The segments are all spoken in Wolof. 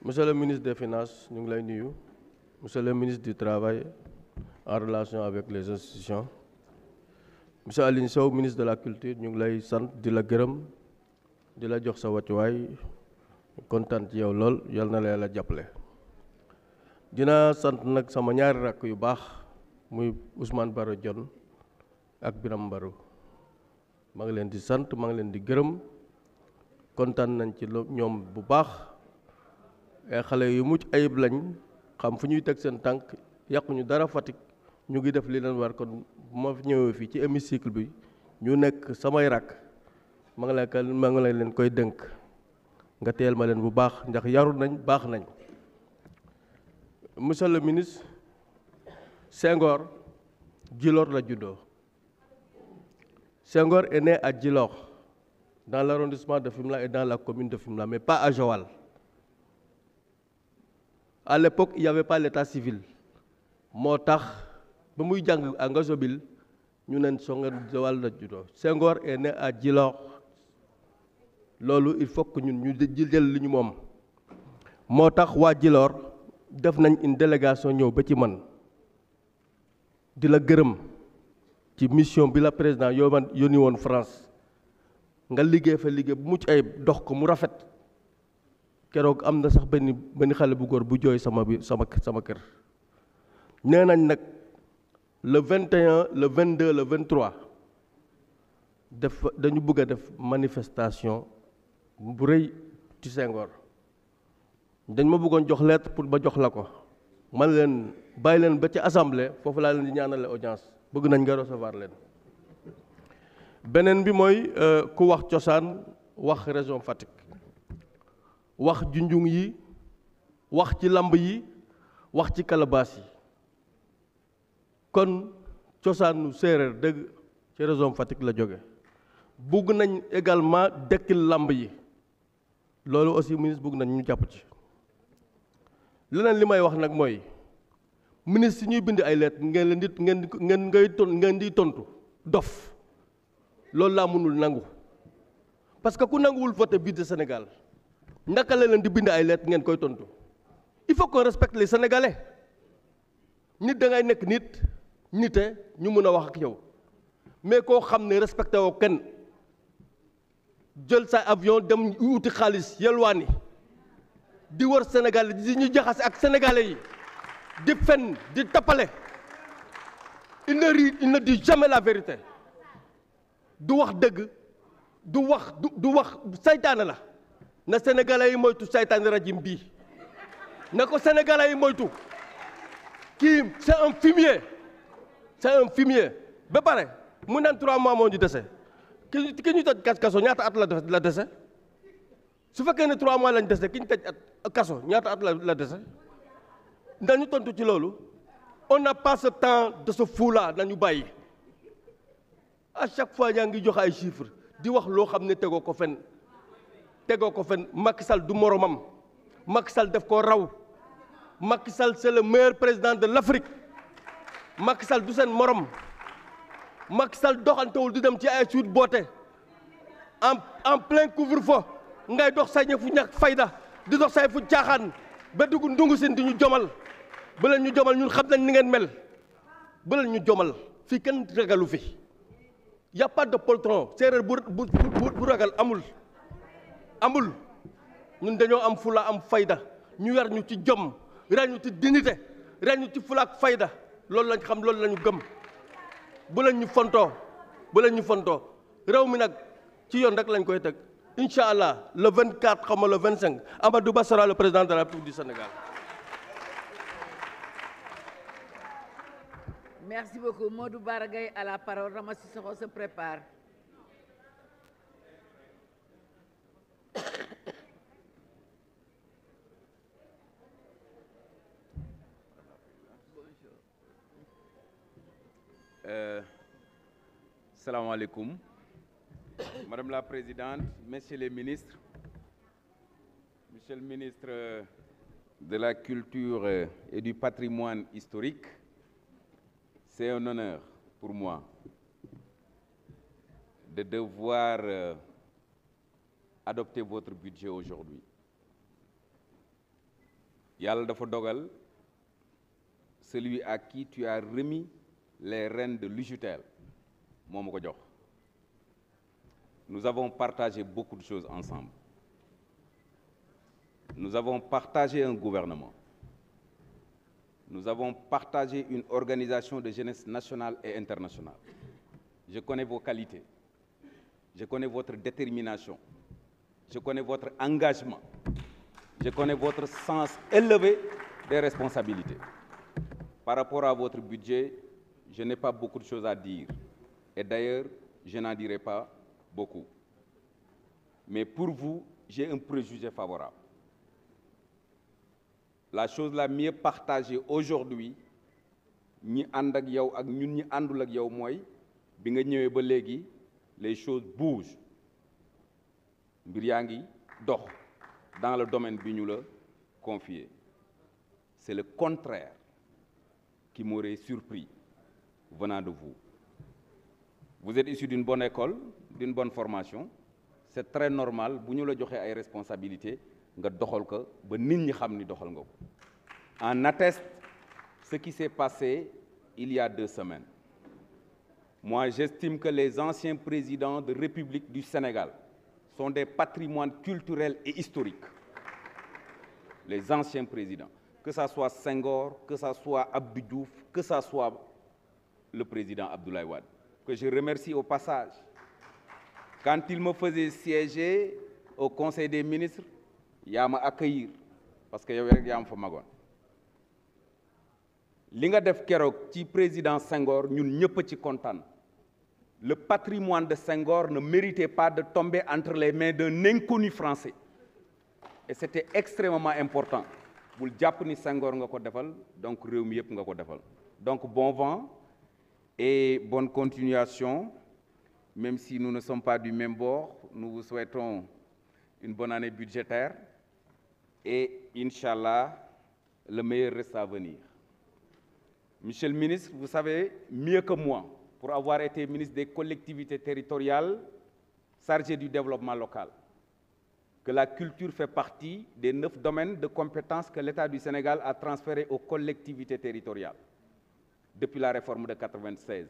Monsieur le ministre des Finances ñu ngi lay nuyu monsieur le ministre du Travail en relation avec les institutions monsieur Aline Sow ministre de la Culture ñu ngi lay sant di la gërëm di la jox sa wàccuwaay kontaan ci yow lool yal na la Yàlla jàppale. dina sant nag sama ñaari rakk yu baax muy Ousmane Baro Dione ak Biram Mbarou maa ngi leen di sant maa ngi leen di gërëm kontaan nañ ci ñoom bu baax. ay xale yu mucc ayib lañ xam fu ñuy teg seen tànk yàquñu dara Fatick ñu ngi def li leen war kon bu ma ñëwee fii ci hémicycle bi ñu nekk samay rakk maa ngi leen koy dënk nga teel ma leen bu baax ndax yaru nañ baax nañ. monsieur le ministre Senghor Djilor la juddoo Senghor est né à Djilor dans l'arrondissement de Fimela et dans la commune de Fimela mais pas à Joal. À l'époque, il n'y avait pas l'état civil. moo tax ba muy jàng à Ngazobil ñu neen Senghor Joal la juddoo Senghor est né à Djilor loolu il faut que ñun ñu jël li ñu moom. moo tax waa Djilor def nañ une délégation ñëw ba ci man di la gërëm ci mission bi la président yónni woon France nga liggéey fa liggéey bu mucc ay dox ko mu rafet. keroog am na sax benn xale bu góor bu jooy sama kër nee nañ nag le 21 le 22 le 23 dañu bëgg a def manifestation bu rëy ci Senghor dañ ma bëggoon jox lettre pour ba jox la ko man leen bàyyi leen ba ci assemblée foofu laa leen di ñaanale audience bëgg nañ nga recevoir leen. beneen bi mooy ku wax cosaan wax région Fatick. wax junjung yi wax ci lamb yi wax ci kalabaas yi kon cosaanu séeréer dëgg ci région Fatick la jóge bugg nañ également dekkil lamb yi loolu aussi ministre bugg nañ ñu jàpp ci. leneen li may wax nag mooy ministre yi ñuy bind ay lettres ngeen di tontu dof loolu laa mënul nangu parce que ku nanguwul voté biir de Sénégal. naka la leen di bind ay lettres ngeen koy tontu il faut qu'on respecte les Sénégalais nit da ngay nekk nite ñu mën a wax ak yow mais koo xam ne respecté woo kenn jël sa avion dem wuti xaalis yelwaani di wër Sénégal di ñu jaxase ak sénégalais yi di fen di tappale il ne dit jamais la vérité du wax dëgg du wax saytaane la. na sénégalais yi moytu saytaani rajim bii na ko sénégalais yi moytu kii c'est un fumier ba pare mu naan 3 mois moo ñu dese ki ñu tëj kaso ñaata at la dese su fekkee ne 3 mois lañ dese ki ñu tëj kaso ñaata at la dese dañu tontu ci loolu on n'a pas ce temps de ce fou là nañu bàyyi à chaque fois yaa ngi joxe ay chiffres di wax loo xam ne tegoo ko fen Macky Sall du moromam Macky Sall def ko raw Macky Sall c'est le meilleur président de l'Afrique Macky Sall du seen morom Macky Sall doxantewul di dem ci ay suite boote en plein couvre-feu ngay dox say ñëfu ñàkk fayda di dox say fu caaxaan ba dugg ndungu sin di ñu jomal bu leen ñu jomal ñun xam nañ ni ngeen mel bu leen ñu jomal fii kenn ragalu fi y a pas de poltron séeréer bu ragal amul ñun dañoo am fula am fayda ñu yar ñu ci jom ren ñu ci dignité ren ñu ci fula ak fayda loolu lañ xam loolu lañu gëm bu leen ñu fontoo réew mi nag ci yoon rek lañ koy teg incha allah le 24 xam nga le 25 Amadou Ba sera le président de la République du Sénégal. Merci beaucoup. Modou Bara Gaye à la parole. Rama Sissoko se prépare. Salam alaikum. Madame la Présidente, Messieurs les ministres, Monsieur le ministre de la Culture et du Patrimoine historique, c'est un honneur pour moi de devoir adopter votre budget aujourd'hui. yàlla dafa dogal celui à qui tu as remis les rênes de l'UJTL moo ma ko jox. Nous avons partagé beaucoup de choses ensemble. Nous avons partagé un gouvernement. Nous avons partagé une organisation de jeunesse nationale et internationale. Je connais vos qualités. Je connais votre détermination. Je connais votre engagement. Je connais votre sens élevé des responsabilités. Par rapport à votre budget, je n'ai pas beaucoup de choses à dire. Et d'ailleurs, je n'en dirai pas beaucoup. Mais pour vous, j'ai un préjugé favorable. La chose la mieux partagée aujourd'hui, ñi ànd ak yow ak ñun ñi àndul ak yow mooy bi nga ñëwee ba léegi les choses bougent. Mbir yaa ngi dox dans le domaine bi ñu la confié. C'est le contraire qui m'aurait surpris venant de vous. Vous êtes issu d'une bonne école, d'une bonne formation. C'est très normal bu ñu la joxee ay responsabilités nga doxal ko ba nit ñi xam ni doxal nga ko. En atteste ce qui s'est passé il y a 2 semaines. Moi, j'estime que les anciens présidents de République du Sénégal sont des patrimoines culturels et historiques. Les anciens présidents, que ça soit Senghor, que ça soit Abdou Diouf, que ça soit le président Abdoulaye Wade, que je remercie au passage. Quand il me faisait siéger au Conseil des ministres, yaa ma accueillir parce que yow rek yaa ma fa magoon. Li nga def keroog ci président Senghor ñun ñëpp ci kontaan. Le patrimoine de Senghor ne méritait pas de tomber entre les mains d'un inconnu français. Et c'était extrêmement important. Bul jàpp ni Senghor nga ko defal, donc réew mi yëpp nga ko defal. Donc bon vent et bonne continuation. Même si nous ne sommes pas du même bord, nous vous souhaitons une bonne année budgétaire et Inch'Allah, le meilleur reste à venir. Monsieur le ministre, vous savez mieux que moi, pour avoir été ministre des collectivités territoriales chargé du développement local, que la culture fait partie des 9 domaines de compétences que l'État du Sénégal a transférés aux collectivités territoriales depuis la réforme de 1996.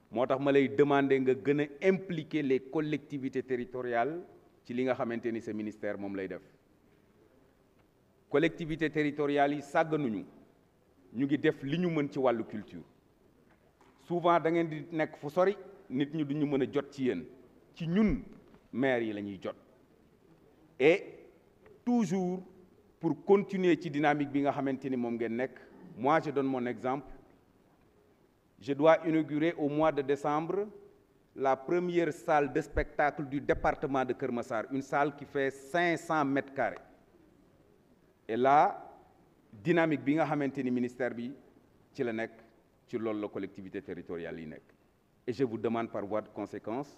moo tax ma lay demander nga gën a impliquer les collectivités territoriales ci li nga xamante ni sa ministère moom lay def. collectivités territoriales yi sàgganuñu ñu ngi def li ñu mën ci wàllu culture. Souvent da ngeen di nekk fu sori nit ñi duñu mën a jot ci yéen ci ñun maire yi la ñuy jot. Et toujours pour continuer ci dynamique bi nga xamante ni moom ngeen nekk, moi je donne mon exemple. Je dois inaugurer au mois de décembre la première salle de spectacle du département de Keur Massar, une salle qui fait 500 mètres carrés. Et là, dynamique bi nga xamante ni ministère bi ci la nekk ci loolu la collectivité territoriale yi nekk. Et je vous demande par voie de conséquence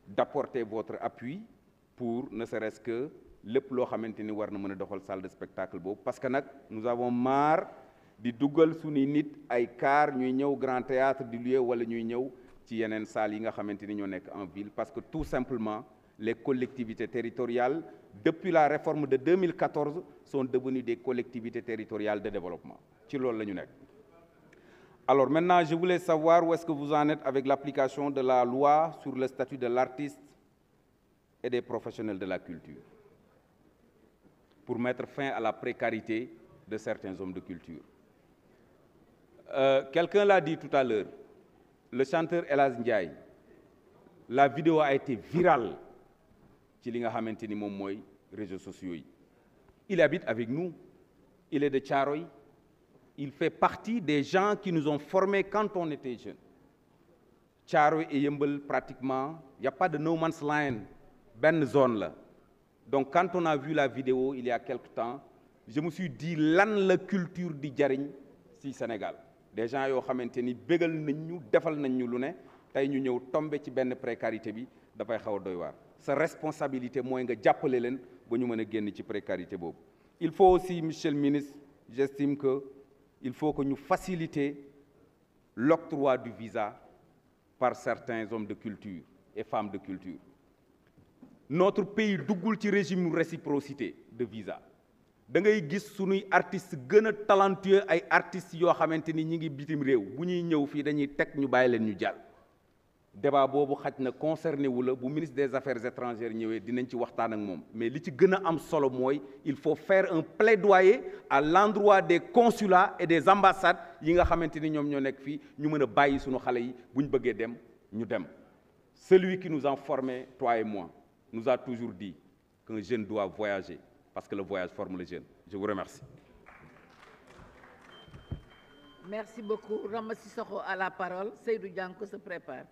d'apporter votre appui pour ne serait-ce que lépp loo xamante ni war na mën a doxal salle de spectacle boobu, parce que nag nous avons marre di duggal suñuy nit ay car ñuy ñëw Grand Théâtre du lieu wala ñuy ñëw ci yeneen salles yi nga xamante ni ñoo nekk en ville, parce que tout simplement les collectivités territoriales depuis la réforme de 2014 sont devenues des collectivités territoriales de développement ci loolu la ñu nekk. Alors maintenant je voulais savoir où est-ce que vous en êtes avec l'application de la loi sur le statut de l'artiste et des professionnels de la culture pour mettre fin à la précarité de certains hommes de culture. Quelqu'un l'a dit tout à l'heure, le chanteur El Hadj Ndiaye, la vidéo a été virale ci li nga xamante ni moom mooy réseaux sociaux yi. Il habite avec nous, il est de Thiaroye, il fait partie des gens qui nous ont formés quand on était jeunes. Thiaroye et Yeumbeul pratiquement, il n'y a pas de no man's land, benn zone la. Donc quand on a vu la vidéo il y a quelque temps, je me suis dit lan la culture di jariñ ci Sénégal. Des gens yoo xamante ni bégal nañ ñu defal nañ ñu lu ne tey ñu ñëw tombé ci benn précarité bi dafay xaw a doy waar. Sa responsabilité mooy nga jàppale leen ba ñu mën a génn ci précarité boobu. Il faut aussi, monsieur le ministre, j'estime que il faut que ñu faciliter l'octroi du visa par certains hommes de culture et femmes de culture. Notre pays duggul ci régime réciprocité de visa. da ngay gis sunuy artistes gën a talentueux ay artistes yoo xamante ni ñi ngi bitim réew bu ñuy ñëw fii dañuy teg ñu bàyyi leen ñu jàll. débat boobu xaj na concerné wu la bu ministre des affaires étrangères ñëwee dinañ ci waxtaan ak moom mais li ci gën a am solo mooy il faut faire un plaidoyer à l'endroit des consulats et des ambassades yi nga xamante ni ñoom ñoo nekk fii ñu mën a bàyyi suñu xale yi bu ñu bëggee dem ñu dem. Celui qui nous a formés, toi et moi, nous a toujours dit qu'un jeune doit voyager parce que le voyage forme le jeune. Je vous remercie. Merci beaucoup. Rama Sissoko a la parole. Seydou Dianko se prépare.